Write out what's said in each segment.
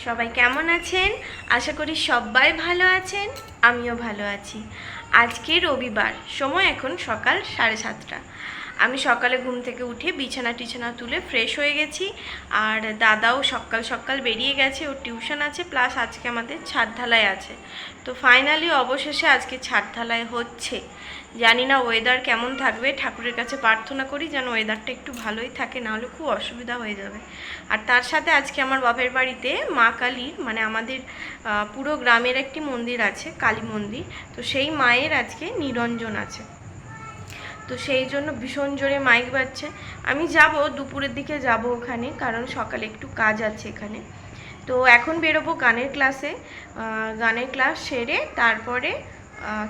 সবাই কেমন আছেন? আশা করি সবাই ভালো আছেন, আমিও ভালো আছি। আজকে রবিবার, সময় এখন সকাল 7:30। আমি সকালে ঘুম থেকে উঠে বিছানা তুলে ফ্রেশ হয়ে গেছি। আর দাদাও সকাল সকাল বেরিয়ে গেছে, ওর টিউশন আছে, প্লাস আজকে আমাদের ছাদ ঢালাই আছে। তো ফাইনালি অবশেষে আজকে ছাদ ঢালাই হচ্ছে। জানি না ওয়েদার কেমন থাকবে, ঠাকুরের কাছে প্রার্থনা করি যেন ওয়েদারটা একটু ভালোই থাকে, নাহলে খুব অসুবিধা হয়ে যাবে। আর তার সাথে আজকে আমার বাপের বাড়িতে মা কালীর, মানে আমাদের পুরো গ্রামের একটি মন্দির আছে, কালী মন্দির। তো সেই মায়ের আজকে নিরঞ্জন আছে। তো সেই জন্য ভীষণ জোরে মাইক বাজছে। আমি যাব দুপুরের দিকে যাব ওখানে, কারণ সকালে একটু কাজ আছে এখানে। তো এখন বেরোবো গানের ক্লাসে, গানের ক্লাস সেরে তারপরে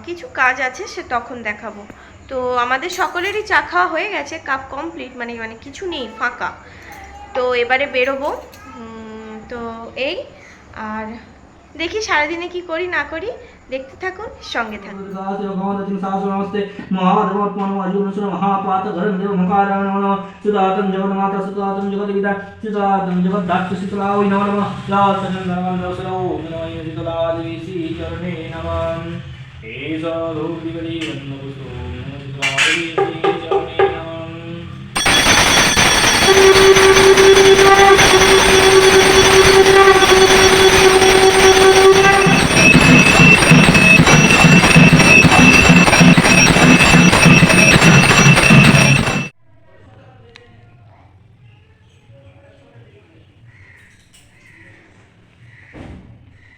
কিছু কাজ আছে, সে তখন দেখাবো। তো আমাদের সকলেরই চা খাওয়া হয়ে গেছে, কাপ কমপ্লিট, মানে কিছু নেই, ফাঁকা। তো এবারে বেরোবো। তো এই, আর দেখি সারাদিনে কি করি না করি, দেখতে থাকুন, সঙ্গে থাকুন।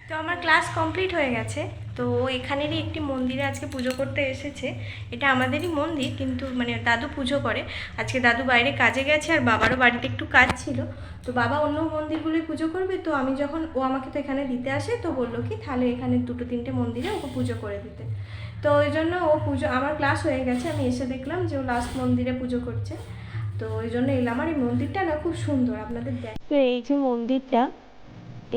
তো আমার ক্লাস কমপ্লিট হয়ে গেছে। তো এখানেরই একটি মন্দিরে আজকে পুজো করতে এসেছে। এটা আমাদেরই মন্দির, কিন্তু মানে দাদু পুজো করে। আজকে দাদু বাইরে কাজে গেছে, আর বাবারও বাড়িতে একটু কাজ ছিল। তো বাবা অন্য মন্দিরগুলোই পুজো করবে। তো আমি যখন ও আমাকে তো এখানে দিতে আসে, তো বললো কি তাহলে এখানে 2-3টে মন্দিরে ওকে পুজো করে দিতে। তো ওই জন্য ও পুজো, আমার ক্লাস হয়ে গেছে, আমি এসে দেখলাম যে ও লাস্ট মন্দিরে পুজো করছে। তো ওই জন্য এলাম। আর এই মন্দিরটা না খুব সুন্দর, আপনাদের দেখ। তো এই যে মন্দিরটা,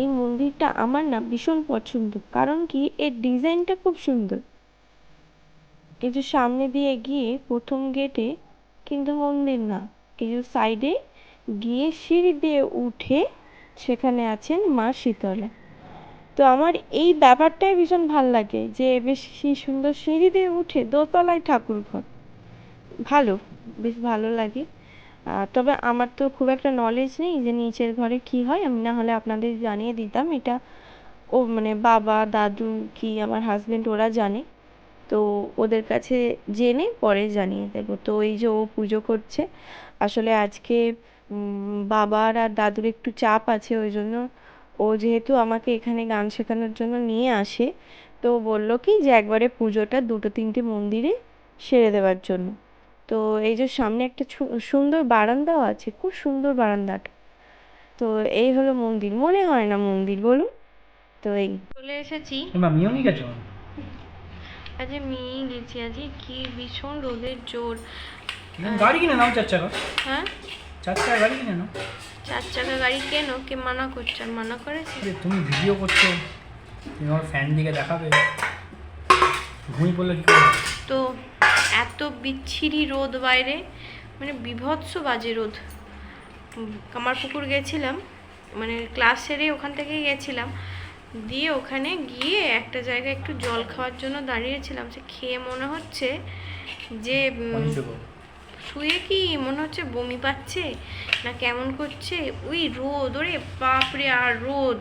এই মন্দিরটা আমার না ভীষণ পছন্দ। কারণ কি, এর ডিজাইনটা খুব সুন্দর। এই যে সামনে দিয়ে গিয়ে প্রথম গেটে কিন্তু মন্দির না, এই যে সাইডে গিয়ে সিঁড়ি দিয়ে উঠে সেখানে আছেন মা শীতলা। তো আমার এই ব্যাপারটাই ভীষণ ভাল লাগে, যে বেশ সুন্দর সিঁড়ি দিয়ে উঠে দোতলায় ঠাকুর ঘর। ভালো, বেশ ভালো লাগে। তবে আমার তো খুব একটা নলেজ নেই যে নিচের ঘরে কি হয়, আমি না হলে আপনাদের জানিয়ে দিতাম। এটা ও মানে বাবা, দাদু কি আমার হাজবেন্ড ওরা জানে। তো ওদের কাছে জেনে পরে জানিয়ে দেবো। তো এই যে ও পুজো করছে, আসলে আজকে বাবার আর দাদুর একটু চাপ আছে, ওই জন্য ও যেহেতু আমাকে এখানে গান শেখানোর জন্য নিয়ে আসে, তো বললো কি যে একবারে পুজোটা 2-3টে মন্দিরে সেরে দেওয়ার জন্য। তো এই যে সামনে একটা সুন্দর বারান্দাও আছে, খুব সুন্দর বারান্দাটা। তো এই হলো মন্দির, মনে হয় না মন্দির, বলুন। তো এই চলে এসেছি। আমিও নিয়ে গেছো? আজ মেয়ে গেছি, আজকে কি ভীষণ রোদের জোর। গাড়ি কিনে নাও 4 চাকা। হ্যাঁ, 4 চাকা গাড়ি কিনে নাও। 4 চাকা গাড়ি কেন? কে মানা করছে? আর মানা করেছে? তুমি ভিডিও করছো, তুমি আমার ফ্যান দিকে দেখাবে, ঘুমিয়ে পড়লে কি করে? তো এত বিচ্ছিরি রোদ বাইরে, মানে বিভৎস বাজে রোদ। কামারপুকুর গেছিলাম, মানে ক্লাস সেরে ওখান থেকেই গেছিলাম। দিয়ে ওখানে গিয়ে একটা জায়গায় একটু জল খাওয়ার জন্য দাঁড়িয়েছিলাম। সে খেয়ে মনে হচ্ছে যে শুয়ে কি মনে হচ্ছে বমি পাচ্ছে না কেমন করছে, ওই রোদ, ওরে বাপরে, আর রোদ।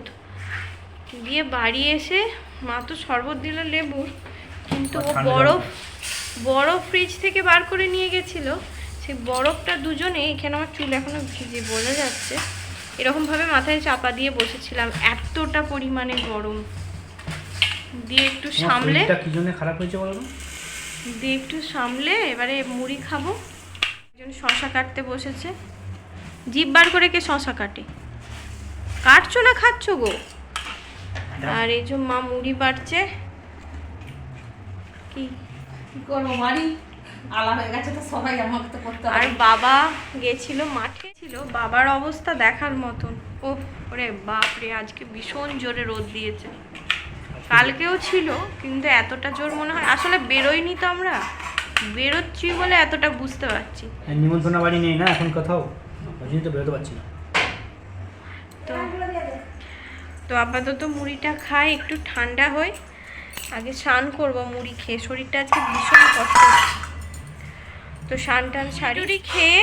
দিয়ে বাড়ি এসে মা তো শরবত দিল লেবুর, কিন্তু ও বরফ ফ্রিজ থেকে বার করে নিয়ে গেছিলো। সেই বরফটা দুজনে, এখানে আমার চুল এখনো ভিজে বোঝা যাচ্ছে, এরকমভাবে মাথায় চাপা দিয়ে বসেছিলাম, এতটা পরিমাণে গরম। দিয়ে একটু সামলে, কি জন্য খারাপ হয়েছে বলো? দিয়ে একটু সামলে এবারে মুড়ি খাবো। একজন শশা কাটতে বসেছে। জিভ বার করে কে শশা কাটে? কাটছো না খাচ্ছো গো? আর এই যে মা মুড়ি বাড়ছে। কি করবো, বাড়ি আলা হয়ে গেছে তো সবাই আমাকে তো করতে হবে। আর বাবা গেছিল মাঠে, ছিল বাবার অবস্থা দেখার মতন। ও ওরে বাপরে, আজকে ভীষণ জোরে রোদ দিয়েছে। কালকেও ছিল, কিন্তু এতটা জোর মনে হয় আসলে বেরোয়নি, তো আমরা বেরোচ্ছি বলে এতটা বুঝতে পারছি। নিমন্ত্রণ বাড়ি নেই না এখন কোথাও, ওই জন্য তো বেরোতে পারছি না। তো তো আপাতত মুড়িটা খাই, একটু ঠান্ডা হই, আগে স্নান করবো মুড়ি খেয়ে। শরীরটা আজকে ভীষণ কষ্ট হচ্ছে। তো স্নান টান শাড়ি খেয়ে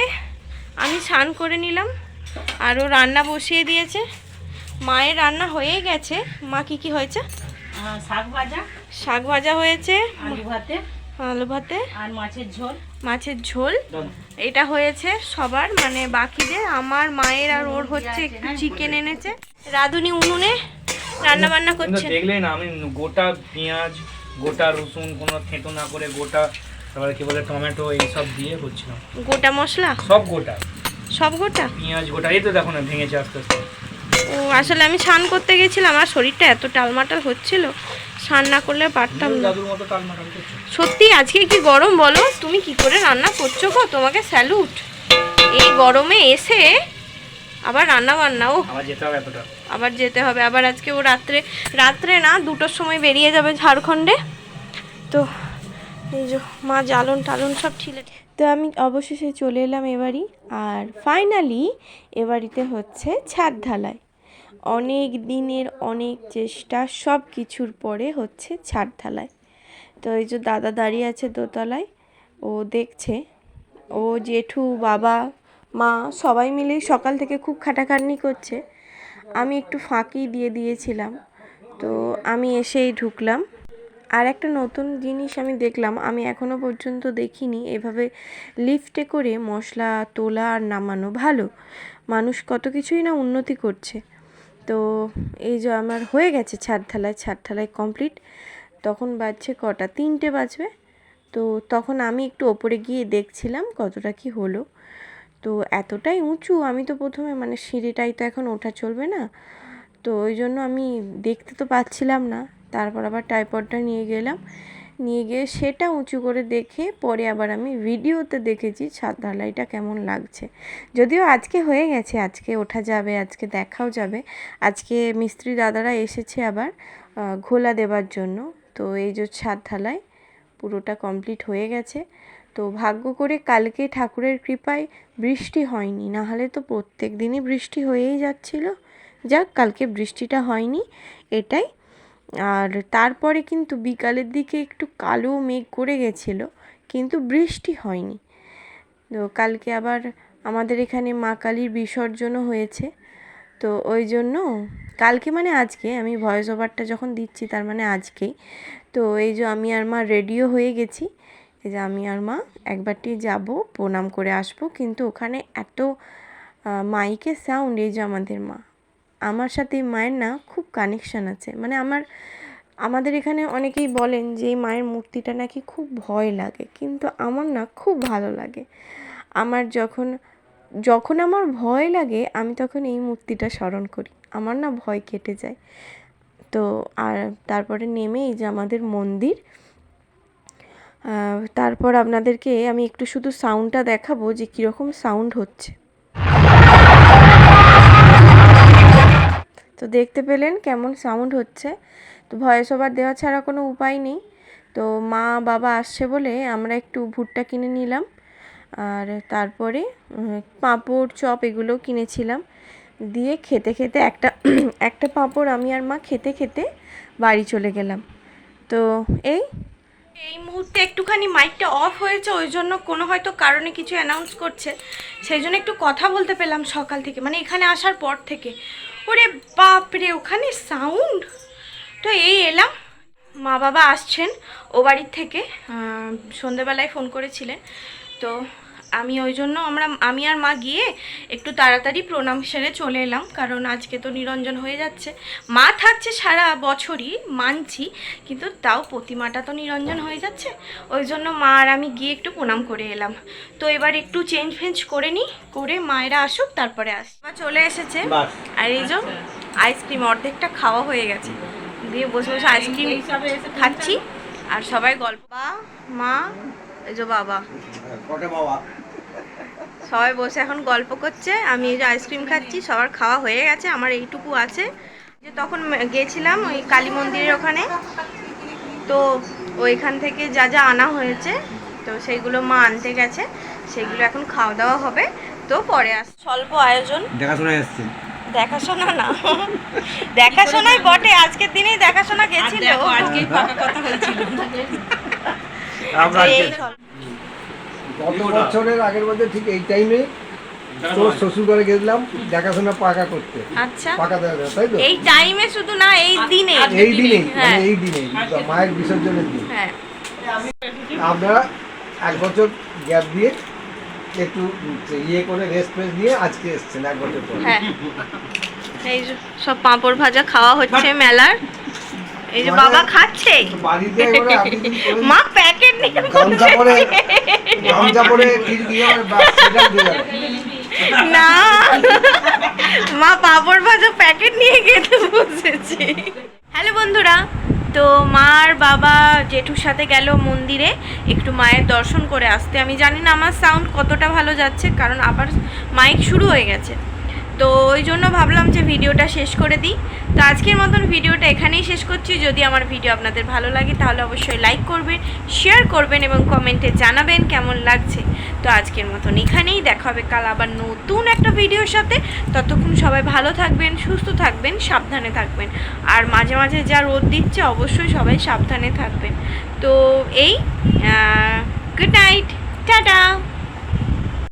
আমি স্নান করে নিলাম। আরও রান্না বসিয়ে দিয়েছে, মায়ের রান্না হয়েই গেছে। মা কি কি হয়েছে? শাক ভাজা, শাক ভাজা হয়েছে, আলু ভাতে, আলু ভাতে, আর মাছের ঝোল। মাছের ঝোল। এটা হয়েছে সবার, মানে বাকিদের, আমার মায়ের আর ওর হচ্ছে একটু চিকেন এনেছে। রাধুনি উনুনে রান্না বান্না করছে। দেখলেই না আমি গোটা পেঁয়াজ, গোটা রসুন কোনো থেঁতো না করে গোটা, তারপরে কি বলে টমেটো এইসব দিয়ে করছিলাম। গোটা মশলা সব গোটা, সব গোটা। পেঁয়াজ গোটা। এই তো দেখো না ভেঙেছে আস্তে আস্তে। ও আসলে আমি স্নান করতে গেছিলাম, আমার শরীরটা এত টালমাটাল হচ্ছিল, স্নান না করলে পারতাম না। দাদুর মতো টালমাটাল করছো। সত্যি আজকে কি গরম বলো, তুমি কি করে রান্না করছো গো, তোমাকে স্যালুট। এই গরমে এসে আবার রান্না বান্না, ও আবার যেতে হবে এতটা। আবার যেতে হবে। আবার আজকে ও রাত্রে রাত্রে না 2টোর সময় বেরিয়ে যাবে ঝাড়খণ্ডে। তো এই যে মা জ্বালন টালন সব ঠিলে। তো আমি অবশেষে চলে এলাম এবারই। আর ফাইনালি এবাড়িতে হচ্ছে ছাদ ঢালাই। অনেক দিনের অনেক চেষ্টা সব কিছুর পরে হচ্ছে ছাদ ঢালাই। তো এই যে দাদা দাঁড়িয়ে আছে দোতলায়, ও দেখছে। ও জেঠু, বাবা, মা সবাই মিলেই সকাল থেকে খুব খাটাখাটনি করছে। আমি একটু ফাঁকি দিয়ে দিয়েছিলাম, তো আমি এসেই ঢুকলাম। আর একটা নতুন জিনিস আমি দেখলাম, আমি এখনও পর্যন্ত দেখিনি, এভাবে লিফটে করে মশলা তোলা আর নামানো। ভালো, মানুষ কত কিছুই না উন্নতি করছে। তো এই যে আমার হয়ে গেছে ছাদ ঢালাই কমপ্লিট। তখন বাজছে কটা, 3টে বাজবে। তো তখন আমি একটু ওপরে গিয়ে দেখছিলাম কতটা কি হলো। তো এতটাই উঁচু, আমি তো প্রথমে মানে সিঁড়িটাই তো এখন ওঠা চলবে না, তো ওই জন্য আমি দেখতে তো পাচ্ছিলাম না। তারপর আবার ট্রাইপডটা নিয়ে গেলাম, নিয়ে গিয়ে সেটা উঁচু করে দেখে পরে আবার আমি ভিডিওতে দেখেছি ছাদ ঢালাইটা কেমন লাগছে। যদিও আজকে হয়ে গেছে, আজকে ওঠা যাবে, আজকে দেখাও যাবে। আজকে মিস্ত্রি দাদারা এসেছে আবার ঘোলা দেবার জন্য। তো এই যে ছাদ ঢালাই পুরোটা কমপ্লিট হয়ে গেছে। তো ভাগ্য করে কালকে ঠাকুরের কৃপায় বৃষ্টি হয়নি, না হলে তো প্রত্যেক দিনই বৃষ্টি হয়েই যাচ্ছিল। যাক, কালকে বৃষ্টিটা হয়নি, এটাই। আর তারপরে কিন্তু বিকালের দিকে একটু কালো মেঘ করে গেছিলো, কিন্তু বৃষ্টি হয়নি। তো কালকে আবার আমাদের এখানে মা কালীর বিসর্জনও হয়েছে। তো ওই জন্য কালকে মানে আজকে আমি ভয়েস ওভারটা যখন দিচ্ছি তার মানে আজকেই। তো এই যে আমি আর মা রেডিও হয়ে গেছি। এই যে আমি আর মা একবারটি যাব, প্রণাম করে আসবো। কিন্তু ওখানে এত মাইকের সাউন্ড, এই যে আমাদের মা, আমার সাথে এই মায়ের না খুব কানেকশান আছে। মানে আমাদের এখানে অনেকেই বলেন যে এই মায়ের মূর্তিটা নাকি খুব ভয় লাগে, কিন্তু আমার না খুব ভালো লাগে। আমার যখন আমার ভয় লাগে আমি তখন এই মূর্তিটা স্মরণ করি, আমার না ভয় কেটে যায়। তো আর তারপরে নেমে এই যে আমাদের মন্দির। তারপর আপনাদেরকে আমি একটু শুধু সাউন্ডটা দেখাবো যে কীরকম সাউন্ড হচ্ছে। তো দেখতে পেলেন কেমন সাউন্ড হচ্ছে। তো ভয়েস ওভার দেওয়া ছাড়া কোনো উপায় নেই। তো মা বাবা আসছে বলে আমরা একটু ভুট্টা কিনে নিলাম, আর তারপরে পাঁপড় চপ এগুলোও কিনেছিলাম। দিয়ে খেতে খেতে একটা পাঁপড় আমি আর মা খেতে খেতে বাড়ি চলে গেলাম। তো এই মুহূর্তে একটুখানি মাইকটা অফ হয়েছে, ওই জন্য কোনো হয়তো কারণে কিছু অ্যানাউন্স করছে, সেই জন্য একটু কথা বলতে পেলাম সকাল থেকে, মানে এখানে আসার পর থেকে। ওরে বাপরে ওখানে সাউন্ড। তো এই এলাম, মা বাবা আসছেন ও বাড়ির থেকে, সন্ধেবেলায় ফোন করেছিলেন। তো আমি ওই জন্য আমি আর মা গিয়ে একটু তাড়াতাড়ি প্রণাম সেরে চলে এলাম, কারণ আজকে তো নিরঞ্জন হয়ে যাচ্ছে। মা থাকছে সারা বছরই মানছি, কিন্তু তাও প্রতিমাটা তো নিরঞ্জন হয়ে যাচ্ছে, ওই জন্য মা আর আমি গিয়ে একটু প্রণাম করে এলাম। তো এবার একটু চেঞ্জ ফেঞ্জ করে নিই, করে মায়েরা আসুক তারপরে চলে এসেছে। আর এই যে আইসক্রিম অর্ধেকটা খাওয়া হয়ে গেছে, দিয়ে বসে বসে আইসক্রিম খাচ্ছি আর সবাই গল্প। মা, এই যে বাবা, সবাই বসে এখন গল্প করছে, আমি এই যে আইসক্রিম খাচ্ছি। সবার খাওয়া হয়ে গেছে, আমার এইটুকু আছে। যে তখন গেছিলাম ওই কালী মন্দিরের ওখানে, তো ওইখান থেকে যা যা আনা হয়েছে তো সেইগুলো মা আনতে গেছে, সেগুলো এখন খাওয়া দাওয়া হবে। তো পরে স্বল্প আয়োজন, দেখাশোনা না, দেখাশোনাই বটে, আজকের দিনেই দেখাশোনা আর গেছিল। দেখো আজকেই পাকা কথা হয়েছিল। আমরা এই আজকে- চল। গত বছরের আগের বছর ঠিক এই টাইমে তোর শ্বশুর ঘরে গেছিলাম দেখাশোনা পাকা করতে, আচ্ছা, পাকা দেওয়া যায়, তাই তো? এই টাইমে শুধু না, এই দিনে। এই দিনেই, হ্যাঁ। মানে এই দিনেই মায়ের বিসর্জনের দিন হ্যাঁ, আপনারা এক বছর গ্যাপ দিয়ে একটু ইয়ে করে রেস্ট ফেস্ট নিয়ে আজকে এসছেন এক বছর পর। হ্যাঁ, এই যে সব পাঁপড় ভাজা খাওয়া হচ্ছে মেলার। এই যে বাবা খাচ্ছে, তো বাড়িতে এবারে আপনি যদি করে মা প্যাকেট নিয়ে গামছা পরে গামছা পরে ঠিক দিয়ে সেটা দিয়ে যাবে। না, মা পাঁপড় ভাজা প্যাকেট নিয়ে খেতে বসেছে। হ্যালো বন্ধুরা, তো মার বাবা জেঠুর সাথে গেল মন্দিরে একটু মায়ের দর্শন করে আসতে। আমি জানি না আমার সাউন্ড কতটা ভালো যাচ্ছে, কারণ আবার মাইক শুরু হয়ে গেছে, তো ওই জন্য ভাবলাম যে ভিডিওটা শেষ করে দিই। তো আজকের মতন ভিডিওটা এখানেই শেষ করছি। যদি আমার ভিডিও আপনাদের ভালো লাগে তাহলে অবশ্যই লাইক করবেন, শেয়ার করবেন এবং কমেন্টে জানাবেন কেমন লাগছে। তো আজকের মতন এখানেই, দেখা হবে কাল আবার নতুন একটা ভিডিওর সাথে। ততক্ষণ সবাই ভালো থাকবেন, সুস্থ থাকবেন, সাবধানে থাকবেন। আর মাঝে মাঝে যা রোদ দিচ্ছে অবশ্যই সবাই সাবধানে থাকবেন। তো এই গুড নাইট, টাটা।